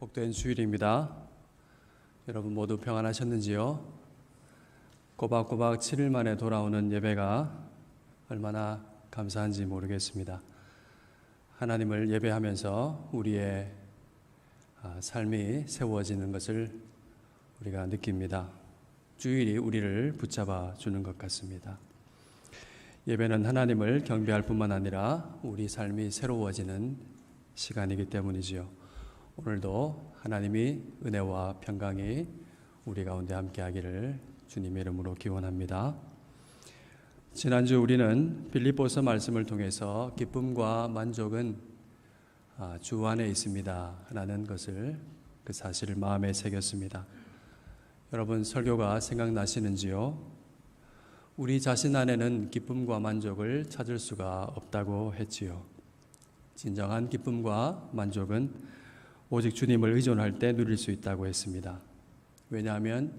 복된 주일입니다. 여러분 모두 평안하셨는지요? 꼬박꼬박 7일 만에 돌아오는 예배가 얼마나 감사한지 모르겠습니다. 하나님을 예배하면서 우리의 삶이 세워지는 것을 우리가 느낍니다. 주일이 우리를 붙잡아 주는 것 같습니다. 예배는 하나님을 경배할 뿐만 아니라 우리 삶이 새로워지는 시간이기 때문이지요. 오늘도 하나님이 은혜와 평강이 우리 가운데 함께하기를 주님의 이름으로 기원합니다. 지난주 우리는 빌립보서 말씀을 통해서 기쁨과 만족은 주 안에 있습니다 라는 것을 그 사실을 마음에 새겼습니다. 여러분 설교가 생각나시는지요? 우리 자신 안에는 기쁨과 만족을 찾을 수가 없다고 했지요. 진정한 기쁨과 만족은 오직 주님을 의존할 때 누릴 수 있다고 했습니다. 왜냐하면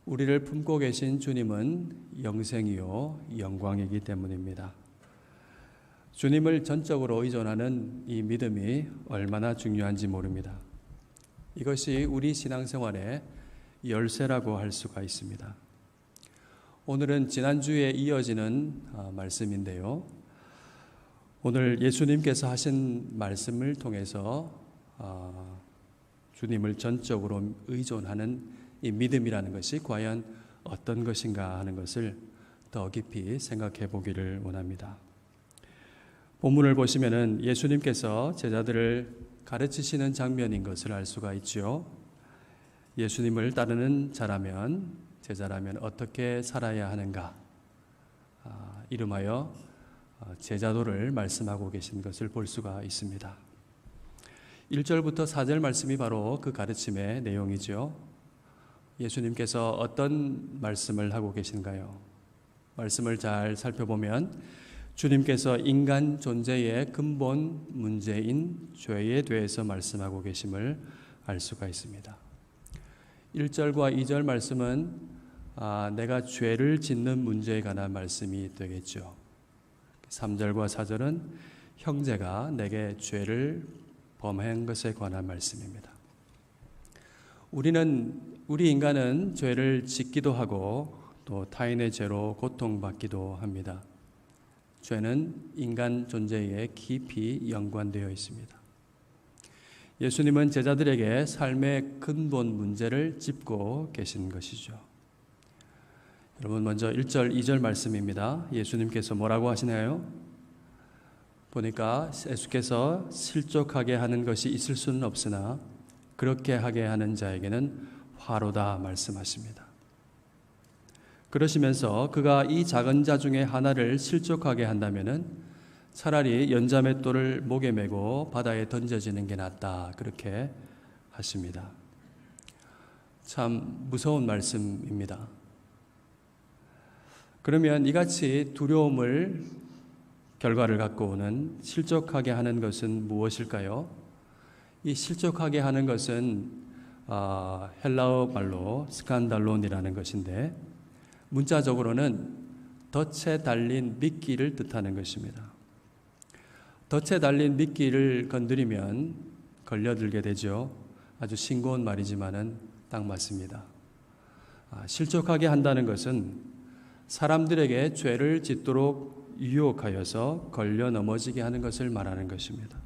우리를 품고 계신 주님은 영생이요 영광이기 때문입니다. 주님을 전적으로 의존하는 이 믿음이 얼마나 중요한지 모릅니다. 이것이 우리 신앙생활의 열쇠라고 할 수가 있습니다. 오늘은 지난주에 이어지는 말씀인데요. 오늘 예수님께서 하신 말씀을 통해서 주님을 전적으로 의존하는 이 믿음이라는 것이 과연 어떤 것인가 하는 것을 더 깊이 생각해 보기를 원합니다. 본문을 보시면은 예수님께서 제자들을 가르치시는 장면인 것을 알 수가 있죠. 예수님을 따르는 자라면, 제자라면 어떻게 살아야 하는가, 이름하여 제자도를 말씀하고 계신 것을 볼 수가 있습니다. 1절부터 4절 말씀이 바로 그 가르침의 내용이죠. 예수님께서 어떤 말씀을 하고 계신가요? 말씀을 잘 살펴보면 주님께서 인간 존재의 근본 문제인 죄에 대해서 말씀하고 계심을 알 수가 있습니다. 1절과 2절 말씀은 내가 죄를 짓는 문제에 관한 말씀이 되겠죠. 3절과 4절은 형제가 내게 죄를 범한 것에 관한 말씀입니다. 우리 인간은 죄를 짓기도 하고 또 타인의 죄로 고통받기도 합니다. 죄는 인간 존재에 깊이 연관되어 있습니다. 예수님은 제자들에게 삶의 근본 문제를 짚고 계신 것이죠. 여러분 먼저 1절, 2절 말씀입니다. 예수님께서 뭐라고 하시나요? 보니까 예수께서 실족하게 하는 것이 있을 수는 없으나 그렇게 하게 하는 자에게는 화로다 말씀하십니다. 그러시면서 그가 이 작은 자 중에 하나를 실족하게 한다면은 차라리 연자맷돌을 목에 메고 바다에 던져지는 게 낫다 그렇게 하십니다. 참 무서운 말씀입니다. 그러면 이같이 두려움을 결과를 갖고 오는 실족하게 하는 것은 무엇일까요? 이 실족하게 하는 것은 헬라어 말로 스칸달론이라는 것인데 문자적으로는 덫에 달린 미끼를 뜻하는 것입니다. 덫에 달린 미끼를 건드리면 걸려들게 되죠. 아주 싱거운 말이지만은 딱 맞습니다. 실족하게 한다는 것은 사람들에게 죄를 짓도록 유혹하여서 걸려 넘어지게 하는 것을 말하는 것입니다.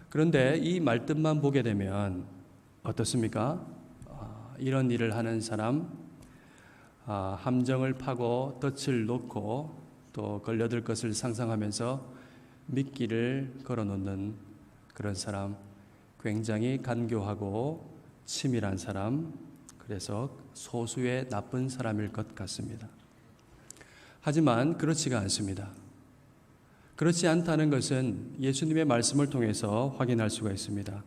그런데 이 말뜻만 보게 되면 어떻습니까? 이런 일을 하는 사람, 함정을 파고 덫을 놓고 또 걸려들 것을 상상하면서 미끼를 걸어놓는 그런 사람, 굉장히 간교하고 치밀한 사람, 그래서 소수의 나쁜 사람일 것 같습니다. 하지만 그렇지가 않습니다. 그렇지 않다는 것은 예수님의 말씀을 통해서 확인할 수가 있습니다.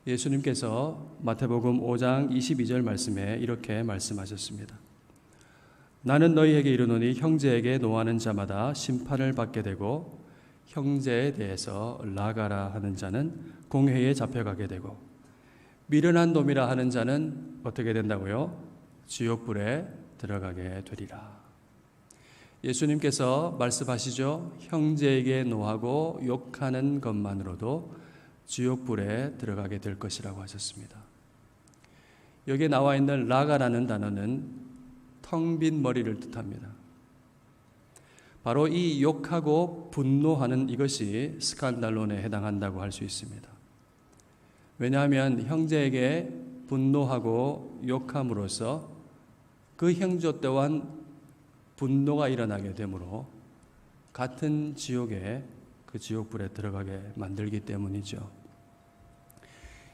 예수님께서 마태복음 5장 22절 말씀에 이렇게 말씀하셨습니다. 나는 너희에게 이르노니 형제에게 노하는 자마다 심판을 받게 되고 형제에 대해서 나가라 하는 자는 공회에 잡혀가게 되고 미련한 놈이라 하는 자는 어떻게 된다고요? 지옥불에 들어가게 되리라. 예수님께서 말씀하시죠. 형제에게 노하고 욕하는 것만으로도 지옥불에 들어가게 될 것이라고 하셨습니다. 여기에 나와 있는 라가라는 단어는 텅 빈 머리를 뜻합니다. 바로 이 욕하고 분노하는 이것이 스칸달론에 해당한다고 할 수 있습니다. 왜냐하면 형제에게 분노하고 욕함으로써 그 형제 또한 분노가 일어나게 되므로 같은 지옥에 그 지옥불에 들어가게 만들기 때문이죠.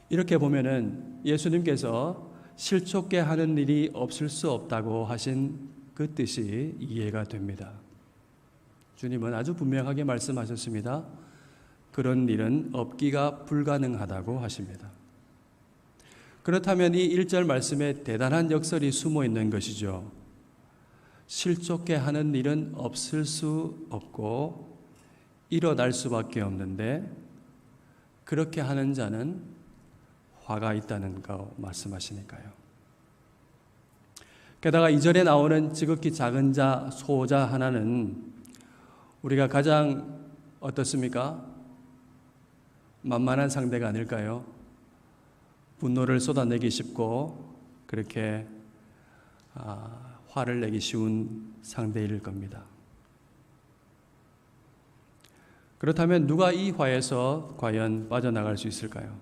이렇게 보면은 예수님께서 실족게 하는 일이 없을 수 없다고 하신 그 뜻이 이해가 됩니다. 주님은 아주 분명하게 말씀하셨습니다. 그런 일은 없기가 불가능하다고 하십니다. 그렇다면 이 1절 말씀에 대단한 역설이 숨어 있는 것이죠. 실족게 하는 일은 없을 수 없고 일어날 수밖에 없는데 그렇게 하는 자는 화가 있다는 거 말씀하시니까요. 게다가 2절에 나오는 지극히 작은 자, 소자 하나는 우리가 가장 어떻습니까? 만만한 상대가 아닐까요? 분노를 쏟아내기 쉽고 그렇게 화를 내기 쉬운 상대일 겁니다. 그렇다면 누가 이 화에서 과연 빠져나갈 수 있을까요?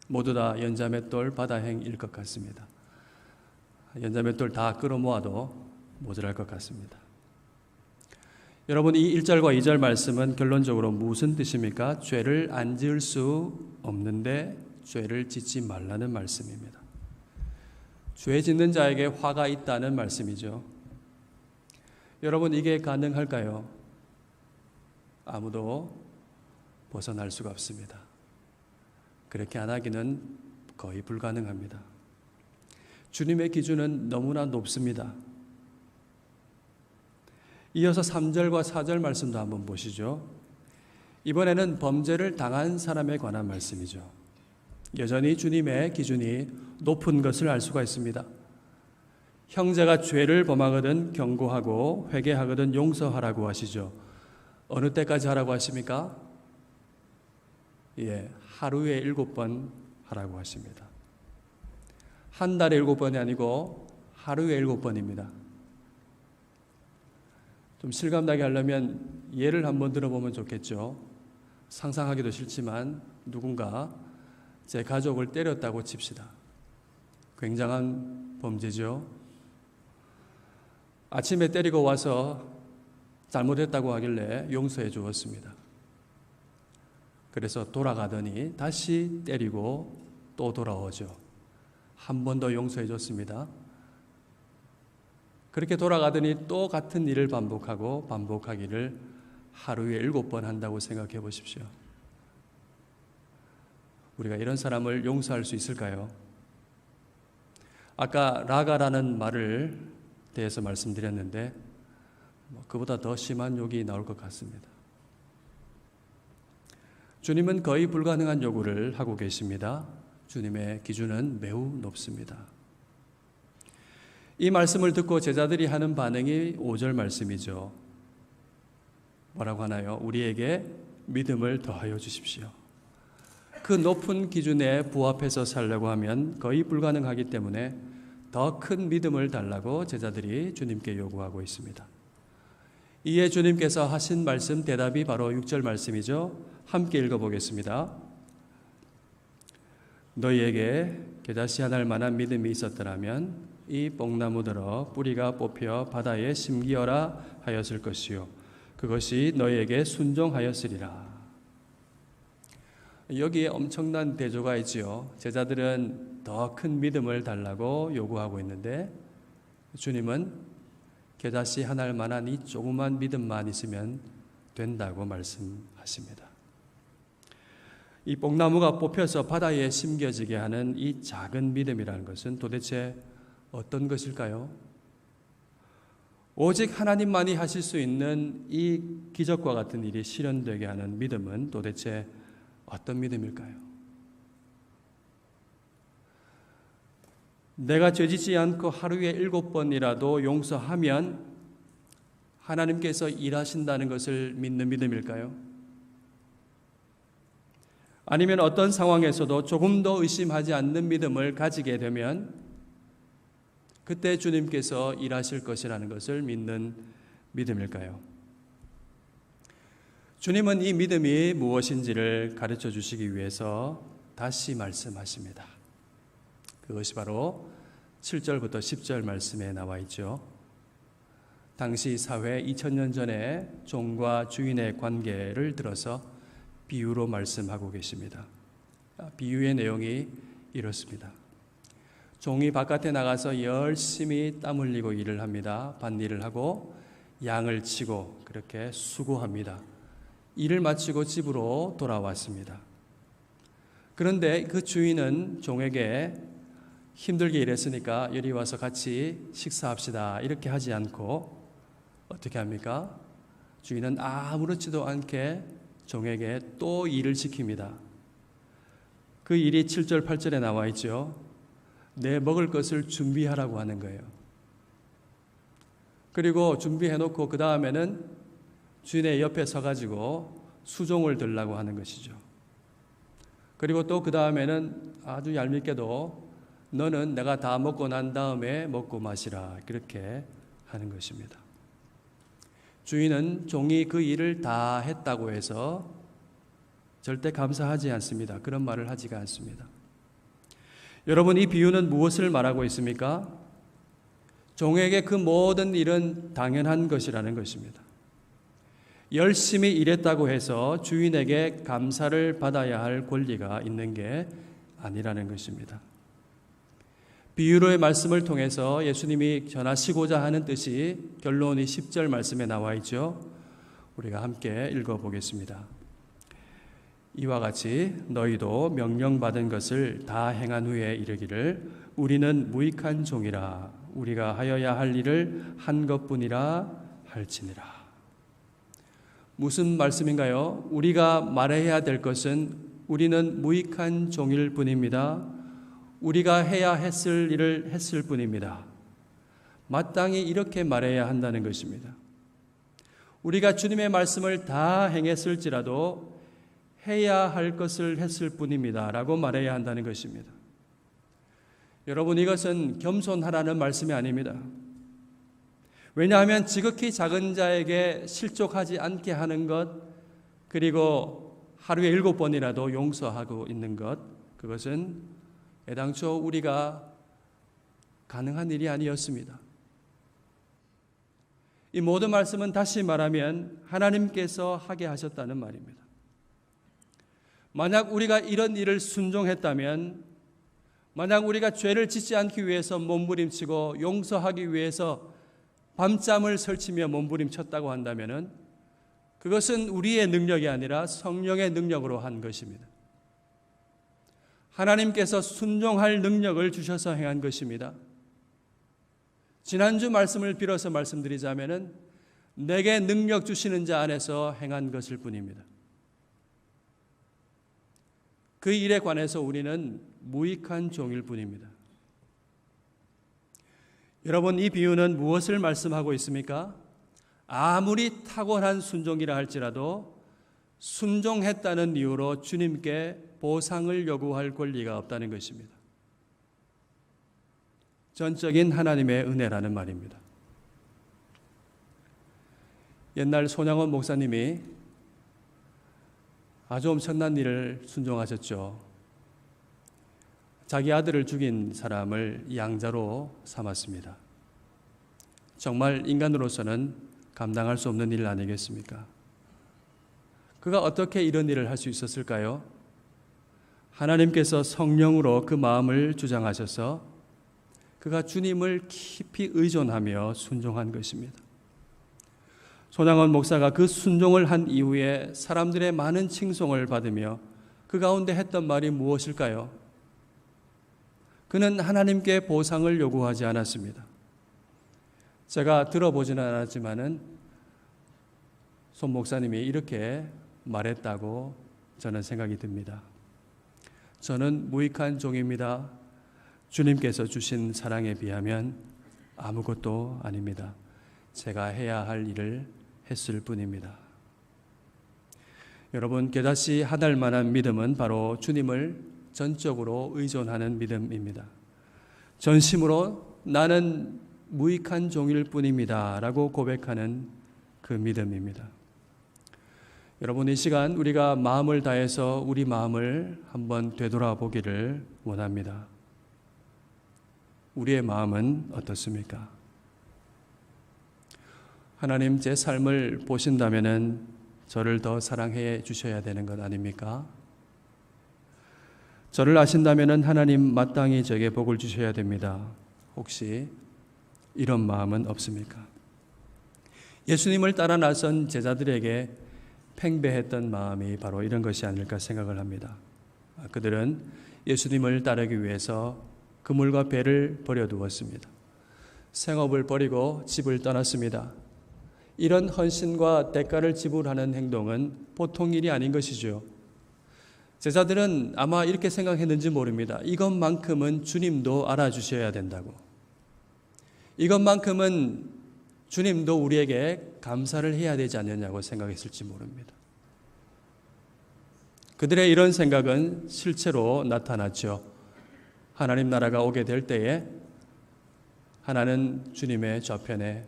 모두 다 연자맷돌 바다행일 것 같습니다. 연자맷돌 다 끌어모아도 모자랄 것 같습니다. 여러분, 이 1절과 2절 말씀은 결론적으로 무슨 뜻입니까? 죄를 안 지을 수 없는데 죄를 짓지 말라는 말씀입니다. 죄 짓는 자에게 화가 있다는 말씀이죠. 여러분, 이게 가능할까요? 아무도 벗어날 수가 없습니다. 그렇게 안 하기는 거의 불가능합니다. 주님의 기준은 너무나 높습니다. 이어서 3절과 4절 말씀도 한번 보시죠. 이번에는 범죄를 당한 사람에 관한 말씀이죠. 여전히 주님의 기준이 높은 것을 알 수가 있습니다. 형제가 죄를 범하거든 경고하고 회개하거든 용서하라고 하시죠. 어느 때까지 하라고 하십니까? 하루에 7번 하라고 하십니다. 한 달에 7번이 아니고 하루에 7번입니다. 좀 실감나게 하려면 예를 한번 들어보면 좋겠죠. 상상하기도 싫지만 누군가 제 가족을 때렸다고 칩시다. 굉장한 범죄죠. 아침에 때리고 와서 잘못했다고 하길래 용서해 주었습니다. 그래서 돌아가더니 다시 때리고 또 돌아오죠. 한 번 더 용서해 줬습니다. 그렇게 돌아가더니 또 같은 일을 반복하기를 하루에 7번 한다고 생각해 보십시오. 우리가 이런 사람을 용서할 수 있을까요? 아까 라가라는 말을 대해서 말씀드렸는데 그보다 더 심한 욕이 나올 것 같습니다. 주님은 거의 불가능한 요구를 하고 계십니다. 주님의 기준은 매우 높습니다. 이 말씀을 듣고 제자들이 하는 반응이 5절 말씀이죠. 뭐라고 하나요? 우리에게 믿음을 더하여 주십시오. 그 높은 기준에 부합해서 살려고 하면 거의 불가능하기 때문에 더 큰 믿음을 달라고 제자들이 주님께 요구하고 있습니다. 이에 주님께서 하신 말씀 대답이 바로 6절 말씀이죠. 함께 읽어보겠습니다. 너희에게 겨자씨 하나 만한 믿음이 있었더라면 이 뽕나무들어 뿌리가 뽑혀 바다에 심기어라 하였을 것이요 그것이 너희에게 순종하였으리라. 여기에 엄청난 대조가 있지요. 제자들은 더 큰 믿음을 달라고 요구하고 있는데 주님은 겨자씨 하나 만한 이 조그만 믿음만 있으면 된다고 말씀하십니다. 이 뽕나무가 뽑혀서 바다에 심겨지게 하는 이 작은 믿음이라는 것은 도대체 어떤 것일까요? 오직 하나님만이 하실 수 있는 이 기적과 같은 일이 실현되게 하는 믿음은 도대체 어떤 믿음일까요? 내가 죄짓지 않고 하루에 7번이라도 용서하면 하나님께서 일하신다는 것을 믿는 믿음일까요? 아니면 어떤 상황에서도 조금도 의심하지 않는 믿음을 가지게 되면 그때 주님께서 일하실 것이라는 것을 믿는 믿음일까요? 주님은 이 믿음이 무엇인지를 가르쳐 주시기 위해서 다시 말씀하십니다. 그것이 바로 7절부터 10절 말씀에 나와 있죠. 당시 사회 2000년 전에 종과 주인의 관계를 들어서 비유로 말씀하고 계십니다. 비유의 내용이 이렇습니다. 종이 바깥에 나가서 열심히 땀 흘리고 일을 합니다. 밭일을 하고 양을 치고 그렇게 수고합니다. 일을 마치고 집으로 돌아왔습니다. 그런데 그 주인은 종에게 힘들게 일했으니까 이리 와서 같이 식사합시다 이렇게 하지 않고 어떻게 합니까? 주인은 아무렇지도 않게 종에게 또 일을 시킵니다. 그 일이 7절 8절에 나와 있죠. 내 먹을 것을 준비하라고 하는 거예요. 그리고 준비해놓고 그 다음에는 주인의 옆에 서가지고 수종을 들라고 하는 것이죠. 그리고 또 그 다음에는 아주 얄밉게도 너는 내가 다 먹고 난 다음에 먹고 마시라 그렇게 하는 것입니다. 주인은 종이 그 일을 다 했다고 해서 절대 감사하지 않습니다. 그런 말을 하지가 않습니다. 여러분, 이 비유는 무엇을 말하고 있습니까? 종에게 그 모든 일은 당연한 것이라는 것입니다. 열심히 일했다고 해서 주인에게 감사를 받아야 할 권리가 있는 게 아니라는 것입니다. 비유로의 말씀을 통해서 예수님이 전하시고자 하는 뜻이 결론이 10절 말씀에 나와 있죠. 우리가 함께 읽어보겠습니다. 이와 같이 너희도 명령받은 것을 다 행한 후에 이르기를 우리는 무익한 종이라 우리가 하여야 할 일을 한 것뿐이라 할지니라. 무슨 말씀인가요? 우리가 말해야 될 것은 우리는 무익한 종일 뿐입니다. 우리가 해야 했을 일을 했을 뿐입니다. 마땅히 이렇게 말해야 한다는 것입니다. 우리가 주님의 말씀을 다 행했을지라도 해야 할 것을 했을 뿐입니다. 라고 말해야 한다는 것입니다. 여러분, 이것은 겸손하라는 말씀이 아닙니다. 왜냐하면 지극히 작은 자에게 실족하지 않게 하는 것, 그리고 하루에 7번이라도 용서하고 있는 것, 그것은 애당초 우리가 가능한 일이 아니었습니다. 이 모든 말씀은 다시 말하면 하나님께서 하게 하셨다는 말입니다. 만약 우리가 이런 일을 순종했다면, 만약 우리가 죄를 짓지 않기 위해서 몸부림치고 용서하기 위해서 밤잠을 설치며 몸부림쳤다고 한다면 그것은 우리의 능력이 아니라 성령의 능력으로 한 것입니다. 하나님께서 순종할 능력을 주셔서 행한 것입니다. 지난주 말씀을 빌어서 말씀드리자면 내게 능력 주시는 자 안에서 행한 것일 뿐입니다. 그 일에 관해서 우리는 무익한 종일 뿐입니다. 여러분, 이 비유는 무엇을 말씀하고 있습니까? 아무리 탁월한 순종이라 할지라도 순종했다는 이유로 주님께 보상을 요구할 권리가 없다는 것입니다. 전적인 하나님의 은혜라는 말입니다. 옛날 손양원 목사님이 아주 엄청난 일을 순종하셨죠. 자기 아들을 죽인 사람을 양자로 삼았습니다. 정말 인간으로서는 감당할 수 없는 일 아니겠습니까? 그가 어떻게 이런 일을 할 수 있었을까요? 하나님께서 성령으로 그 마음을 주장하셔서 그가 주님을 깊이 의존하며 순종한 것입니다. 손양원 목사가 그 순종을 한 이후에 사람들의 많은 칭송을 받으며 그 가운데 했던 말이 무엇일까요? 그는 하나님께 보상을 요구하지 않았습니다. 제가 들어보지는 않았지만은 손 목사님이 이렇게 말했다고 저는 생각이 듭니다. 저는 무익한 종입니다. 주님께서 주신 사랑에 비하면 아무것도 아닙니다. 제가 해야 할 일을 했을 뿐입니다. 여러분, 깨닫이 하달 만한 믿음은 바로 주님을 전적으로 의존하는 믿음입니다. 전심으로 나는 무익한 종일 뿐입니다 라고 고백하는 그 믿음입니다. 여러분, 이 시간 우리가 마음을 다해서 우리 마음을 한번 되돌아보기를 원합니다. 우리의 마음은 어떻습니까? 하나님, 제 삶을 보신다면 저를 더 사랑해 주셔야 되는 것 아닙니까? 저를 아신다면 하나님 마땅히 저에게 복을 주셔야 됩니다. 혹시 이런 마음은 없습니까? 예수님을 따라 나선 제자들에게 팽배했던 마음이 바로 이런 것이 아닐까 생각을 합니다. 그들은 예수님을 따르기 위해서 그물과 배를 버려두었습니다. 생업을 버리고 집을 떠났습니다. 이런 헌신과 대가를 지불하는 행동은 보통 일이 아닌 것이죠. 제자들은 아마 이렇게 생각했는지 모릅니다. 이것만큼은 주님도 알아주셔야 된다고. 이것만큼은 주님도 우리에게 감사를 해야 되지 않느냐고 생각했을지 모릅니다. 그들의 이런 생각은 실제로 나타났죠. 하나님 나라가 오게 될 때에 하나는 주님의 좌편에,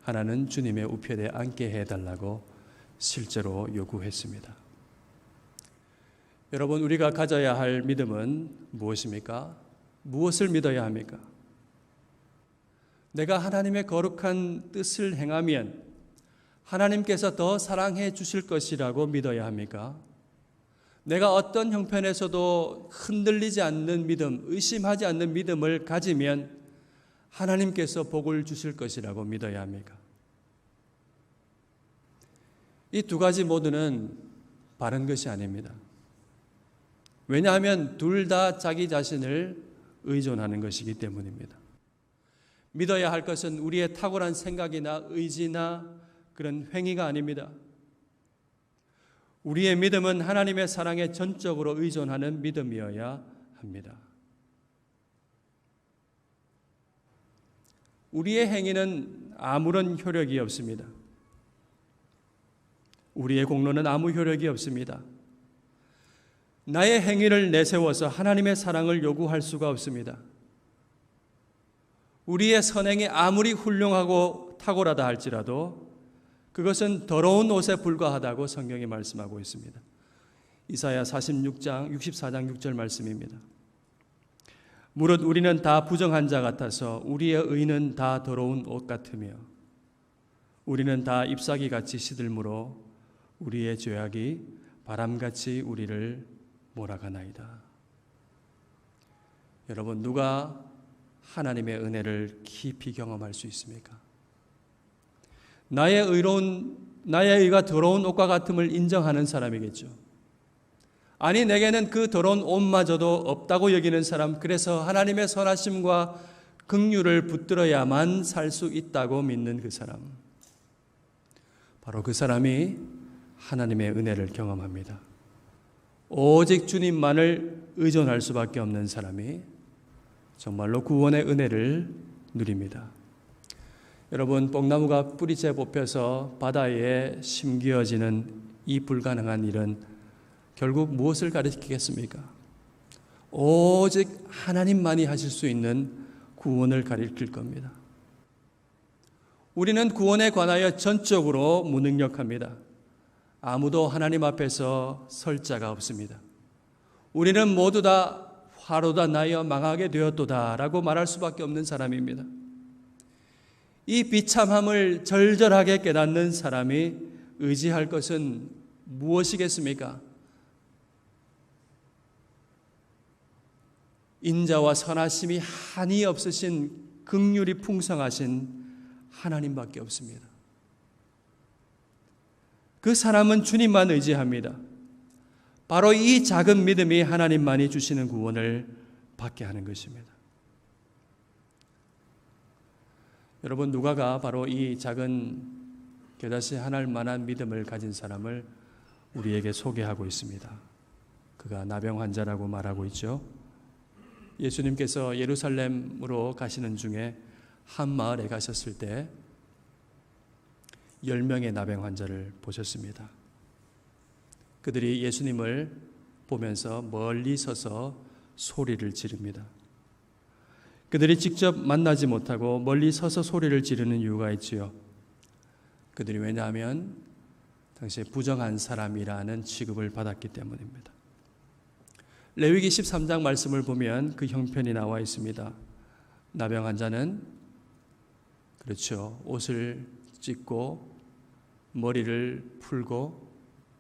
하나는 주님의 우편에 앉게 해달라고 실제로 요구했습니다. 여러분, 우리가 가져야 할 믿음은 무엇입니까? 무엇을 믿어야 합니까? 내가 하나님의 거룩한 뜻을 행하면 하나님께서 더 사랑해 주실 것이라고 믿어야 합니까? 내가 어떤 형편에서도 흔들리지 않는 믿음, 의심하지 않는 믿음을 가지면 하나님께서 복을 주실 것이라고 믿어야 합니까? 이 두 가지 모두는 바른 것이 아닙니다. 왜냐하면 둘 다 자기 자신을 의존하는 것이기 때문입니다. 믿어야 할 것은 우리의 탁월한 생각이나 의지나 그런 행위가 아닙니다. 우리의 믿음은 하나님의 사랑에 전적으로 의존하는 믿음이어야 합니다. 우리의 행위는 아무런 효력이 없습니다. 우리의 공로는 아무 효력이 없습니다. 나의 행위를 내세워서 하나님의 사랑을 요구할 수가 없습니다. 우리의 선행이 아무리 훌륭하고 탁월하다 할지라도 그것은 더러운 옷에 불과하다고 성경이 말씀하고 있습니다. 이사야 64장 6절 말씀입니다. 무릇 우리는 다 부정한 자 같아서 우리의 의는 다 더러운 옷 같으며 우리는 다 잎사귀같이 시들므로 우리의 죄악이 바람같이 우리를 몰아가나이다. 여러분, 누가 하나님의 은혜를 깊이 경험할 수 있습니까? 나의 의가 더러운 옷과 같음을 인정하는 사람이겠죠. 아니, 내게는 그 더러운 옷마저도 없다고 여기는 사람, 그래서 하나님의 선하심과 긍휼을 붙들어야만 살 수 있다고 믿는 그 사람, 바로 그 사람이 하나님의 은혜를 경험합니다. 오직 주님만을 의존할 수밖에 없는 사람이 정말로 구원의 은혜를 누립니다. 여러분, 뽕나무가 뿌리째 뽑혀서 바다에 심기어지는 이 불가능한 일은 결국 무엇을 가리키겠습니까? 오직 하나님만이 하실 수 있는 구원을 가리킬 겁니다. 우리는 구원에 관하여 전적으로 무능력합니다. 아무도 하나님 앞에서 설 자가 없습니다. 우리는 모두 다 화로다 나여 망하게 되었도다 라고 말할 수밖에 없는 사람입니다. 이 비참함을 절절하게 깨닫는 사람이 의지할 것은 무엇이겠습니까? 인자와 선하심이 한이 없으신 긍휼이 풍성하신 하나님밖에 없습니다. 그 사람은 주님만 의지합니다. 바로 이 작은 믿음이 하나님만이 주시는 구원을 받게 하는 것입니다. 여러분, 누가가 바로 이 작은 겨자씨 하나일 만한 믿음을 가진 사람을 우리에게 소개하고 있습니다. 그가 나병 환자라고 말하고 있죠. 예수님께서 예루살렘으로 가시는 중에 한 마을에 가셨을 때 10명의 나병 환자를 보셨습니다. 그들이 예수님을 보면서 멀리 서서 소리를 지릅니다. 그들이 직접 만나지 못하고 멀리 서서 소리를 지르는 이유가 있지요. 그들이 왜냐하면 당시에 부정한 사람이라는 취급을 받았기 때문입니다. 레위기 13장 말씀을 보면 그 형편이 나와 있습니다. 나병 환자는 그렇죠. 옷을 찢고 머리를 풀고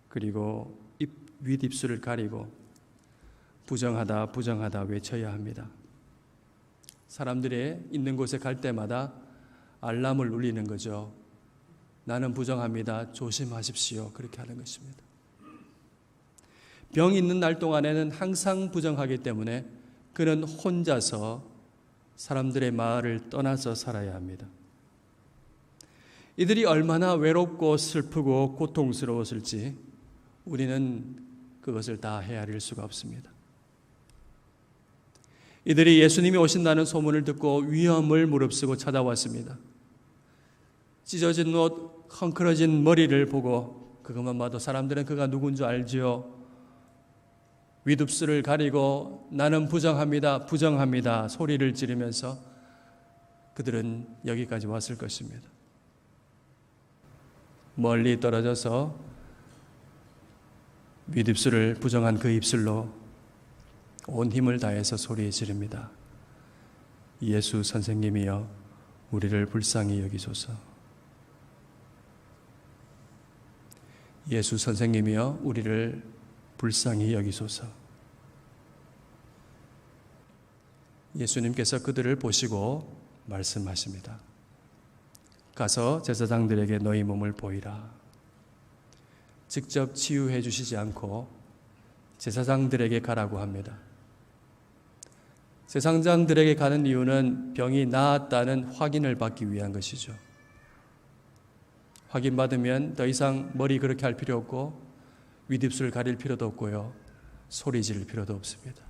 그리고 윗입술을 가리고 부정하다 부정하다 외쳐야 합니다. 사람들이 있는 곳에 갈 때마다 알람을 울리는 거죠. 나는 부정합니다. 조심하십시오. 그렇게 하는 것입니다. 병이 있는 날 동안에는 항상 부정하기 때문에 그는 혼자서 사람들의 마을을 떠나서 살아야 합니다. 이들이 얼마나 외롭고 슬프고 고통스러웠을지 우리는 그것을 다 헤아릴 수가 없습니다. 이들이 예수님이 오신다는 소문을 듣고 위험을 무릅쓰고 찾아왔습니다. 찢어진 옷, 헝클어진 머리를 보고 그것만 봐도 사람들은 그가 누군 줄 알지요. 윗입술을 가리고 나는 부정합니다, 부정합니다 소리를 지르면서 그들은 여기까지 왔을 것입니다. 멀리 떨어져서 윗입술을 부정한 그 입술로 온 힘을 다해서 소리 지릅니다. 예수 선생님이여 우리를 불쌍히 여기소서. 예수 선생님이여 우리를 불쌍히 여기소서. 예수님께서 그들을 보시고 말씀하십니다. 가서 제사장들에게 너희 몸을 보이라. 직접 치유해 주시지 않고 제사장들에게 가라고 합니다. 제사장들에게 가는 이유는 병이 나았다는 확인을 받기 위한 것이죠. 확인받으면 더 이상 머리 그렇게 할 필요 없고 윗입술 가릴 필요도 없고요. 소리 지를 필요도 없습니다.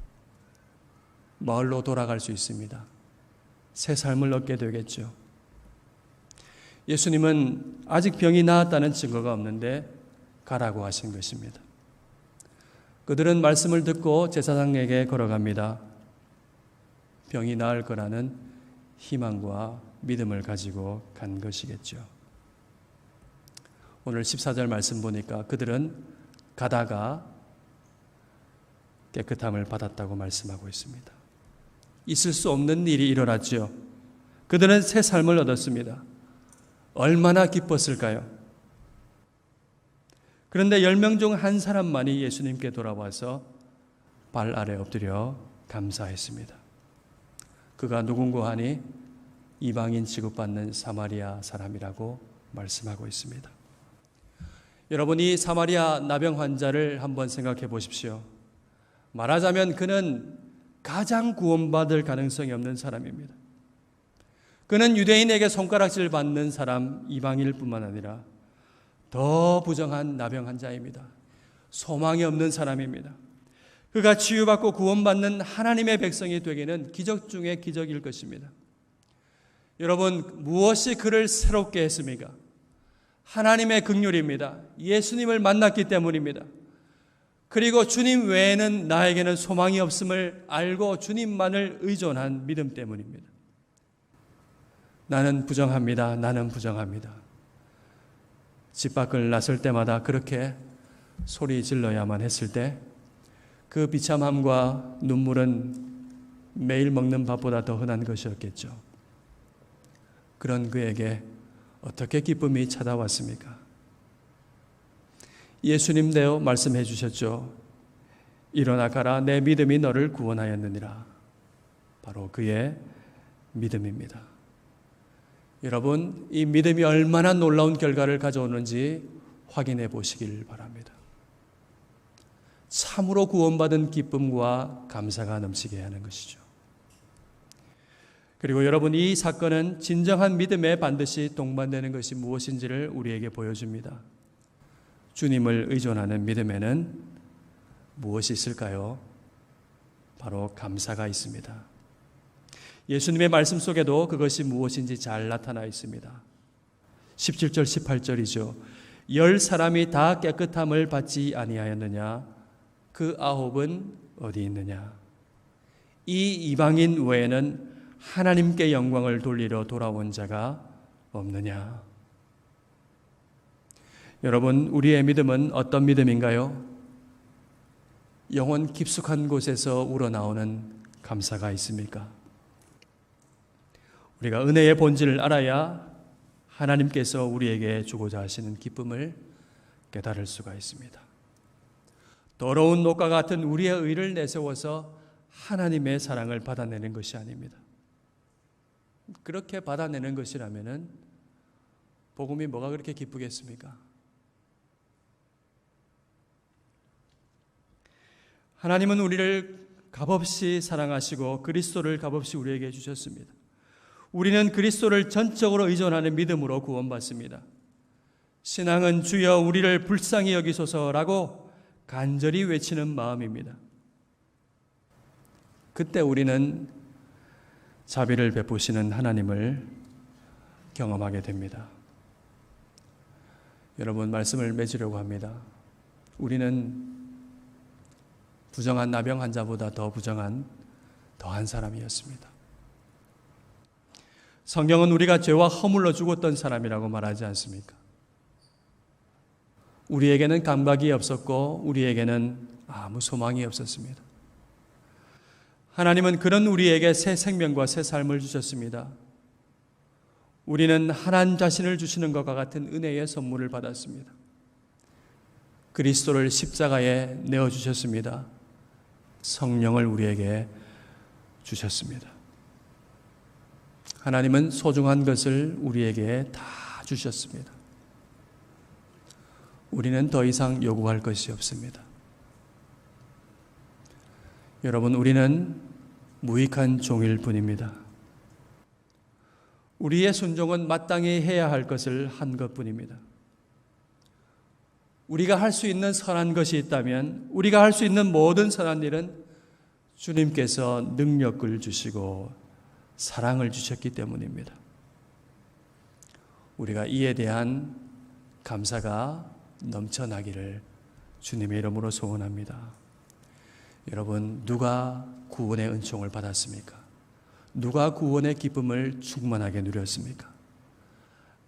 마을로 돌아갈 수 있습니다. 새 삶을 얻게 되겠죠. 예수님은 아직 병이 나았다는 증거가 없는데 가라고 하신 것입니다. 그들은 말씀을 듣고 제사장에게 걸어갑니다. 병이 나을 거라는 희망과 믿음을 가지고 간 것이겠죠. 오늘 14절 말씀 보니까 그들은 가다가 깨끗함을 받았다고 말씀하고 있습니다. 있을 수 없는 일이 일어났죠. 그들은 새 삶을 얻었습니다. 얼마나 기뻤을까요? 그런데 10명 중 한 사람만이 예수님께 돌아와서 발 아래 엎드려 감사했습니다. 그가 누군고 하니 이방인 취급받는 사마리아 사람이라고 말씀하고 있습니다. 여러분, 이 사마리아 나병 환자를 한번 생각해 보십시오. 말하자면 그는 가장 구원받을 가능성이 없는 사람입니다. 그는 유대인에게 손가락질 받는 사람, 이방인일 뿐만 아니라 더 부정한 나병 환자입니다. 소망이 없는 사람입니다. 그가 치유받고 구원받는 하나님의 백성이 되기는 기적 중에 기적일 것입니다. 여러분, 무엇이 그를 새롭게 했습니까? 하나님의 긍휼입니다. 예수님을 만났기 때문입니다. 그리고 주님 외에는 나에게는 소망이 없음을 알고 주님만을 의존한 믿음 때문입니다. 나는 부정합니다. 나는 부정합니다. 집 밖을 나설 때마다 그렇게 소리 질러야만 했을 때 그 비참함과 눈물은 매일 먹는 밥보다 더 흔한 것이었겠죠. 그런 그에게 어떻게 기쁨이 찾아왔습니까? 예수님께서 말씀해 주셨죠. 일어나 가라, 내 믿음이 너를 구원하였느니라. 바로 그의 믿음입니다. 여러분, 이 믿음이 얼마나 놀라운 결과를 가져오는지 확인해 보시길 바랍니다. 참으로 구원받은 기쁨과 감사가 넘치게 하는 것이죠. 그리고 여러분, 이 사건은 진정한 믿음에 반드시 동반되는 것이 무엇인지를 우리에게 보여줍니다. 주님을 의존하는 믿음에는 무엇이 있을까요? 바로 감사가 있습니다. 예수님의 말씀 속에도 그것이 무엇인지 잘 나타나 있습니다. 17절, 18절이죠. 열 사람이 다 깨끗함을 받지 아니하였느냐? 그 아홉은 어디 있느냐? 이 이방인 외에는 하나님께 영광을 돌리러 돌아온 자가 없느냐? 여러분, 우리의 믿음은 어떤 믿음인가요? 영혼 깊숙한 곳에서 우러나오는 감사가 있습니까? 우리가 은혜의 본질을 알아야 하나님께서 우리에게 주고자 하시는 기쁨을 깨달을 수가 있습니다. 더러운 녹과 같은 우리의 의를 내세워서 하나님의 사랑을 받아내는 것이 아닙니다. 그렇게 받아내는 것이라면은 복음이 뭐가 그렇게 기쁘겠습니까? 하나님은 우리를 값없이 사랑하시고 그리스도를 값없이 우리에게 주셨습니다. 우리는 그리스도를 전적으로 의존하는 믿음으로 구원받습니다. 신앙은 주여 우리를 불쌍히 여기소서라고 간절히 외치는 마음입니다. 그때 우리는 자비를 베푸시는 하나님을 경험하게 됩니다. 여러분, 말씀을 맺으려고 합니다. 우리는 부정한 나병 환자보다 더 부정한 더한 사람이었습니다. 성경은 우리가 죄와 허물로 죽었던 사람이라고 말하지 않습니까? 우리에게는 감각이 없었고 우리에게는 아무 소망이 없었습니다. 하나님은 그런 우리에게 새 생명과 새 삶을 주셨습니다. 우리는 하나님 자신을 주시는 것과 같은 은혜의 선물을 받았습니다. 그리스도를 십자가에 내어주셨습니다. 성령을 우리에게 주셨습니다. 하나님은 소중한 것을 우리에게 다 주셨습니다. 우리는 더 이상 요구할 것이 없습니다. 여러분, 우리는 무익한 종일 뿐입니다. 우리의 순종은 마땅히 해야 할 것을 한 것뿐입니다. 우리가 할 수 있는 선한 것이 있다면, 우리가 할 수 있는 모든 선한 일은 주님께서 능력을 주시고 사랑을 주셨기 때문입니다. 우리가 이에 대한 감사가 넘쳐나기를 주님의 이름으로 소원합니다. 여러분, 누가 구원의 은총을 받았습니까? 누가 구원의 기쁨을 충만하게 누렸습니까?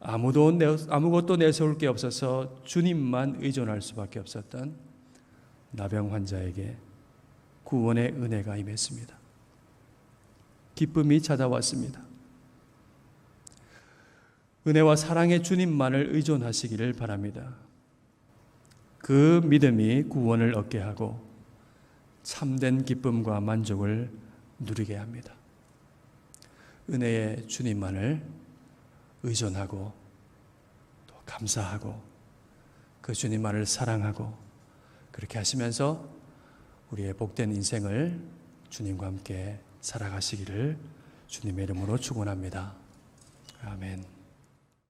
아무것도 내세울 게 없어서 주님만 의존할 수밖에 없었던 나병 환자에게 구원의 은혜가 임했습니다. 기쁨이 찾아왔습니다. 은혜와 사랑의 주님만을 의존하시기를 바랍니다. 그 믿음이 구원을 얻게 하고 참된 기쁨과 만족을 누리게 합니다. 은혜의 주님만을 의존하고 또 감사하고 그 주님만을 사랑하고 그렇게 하시면서 우리의 복된 인생을 주님과 함께 살아가시기를 주님의 이름으로 축원합니다. 아멘.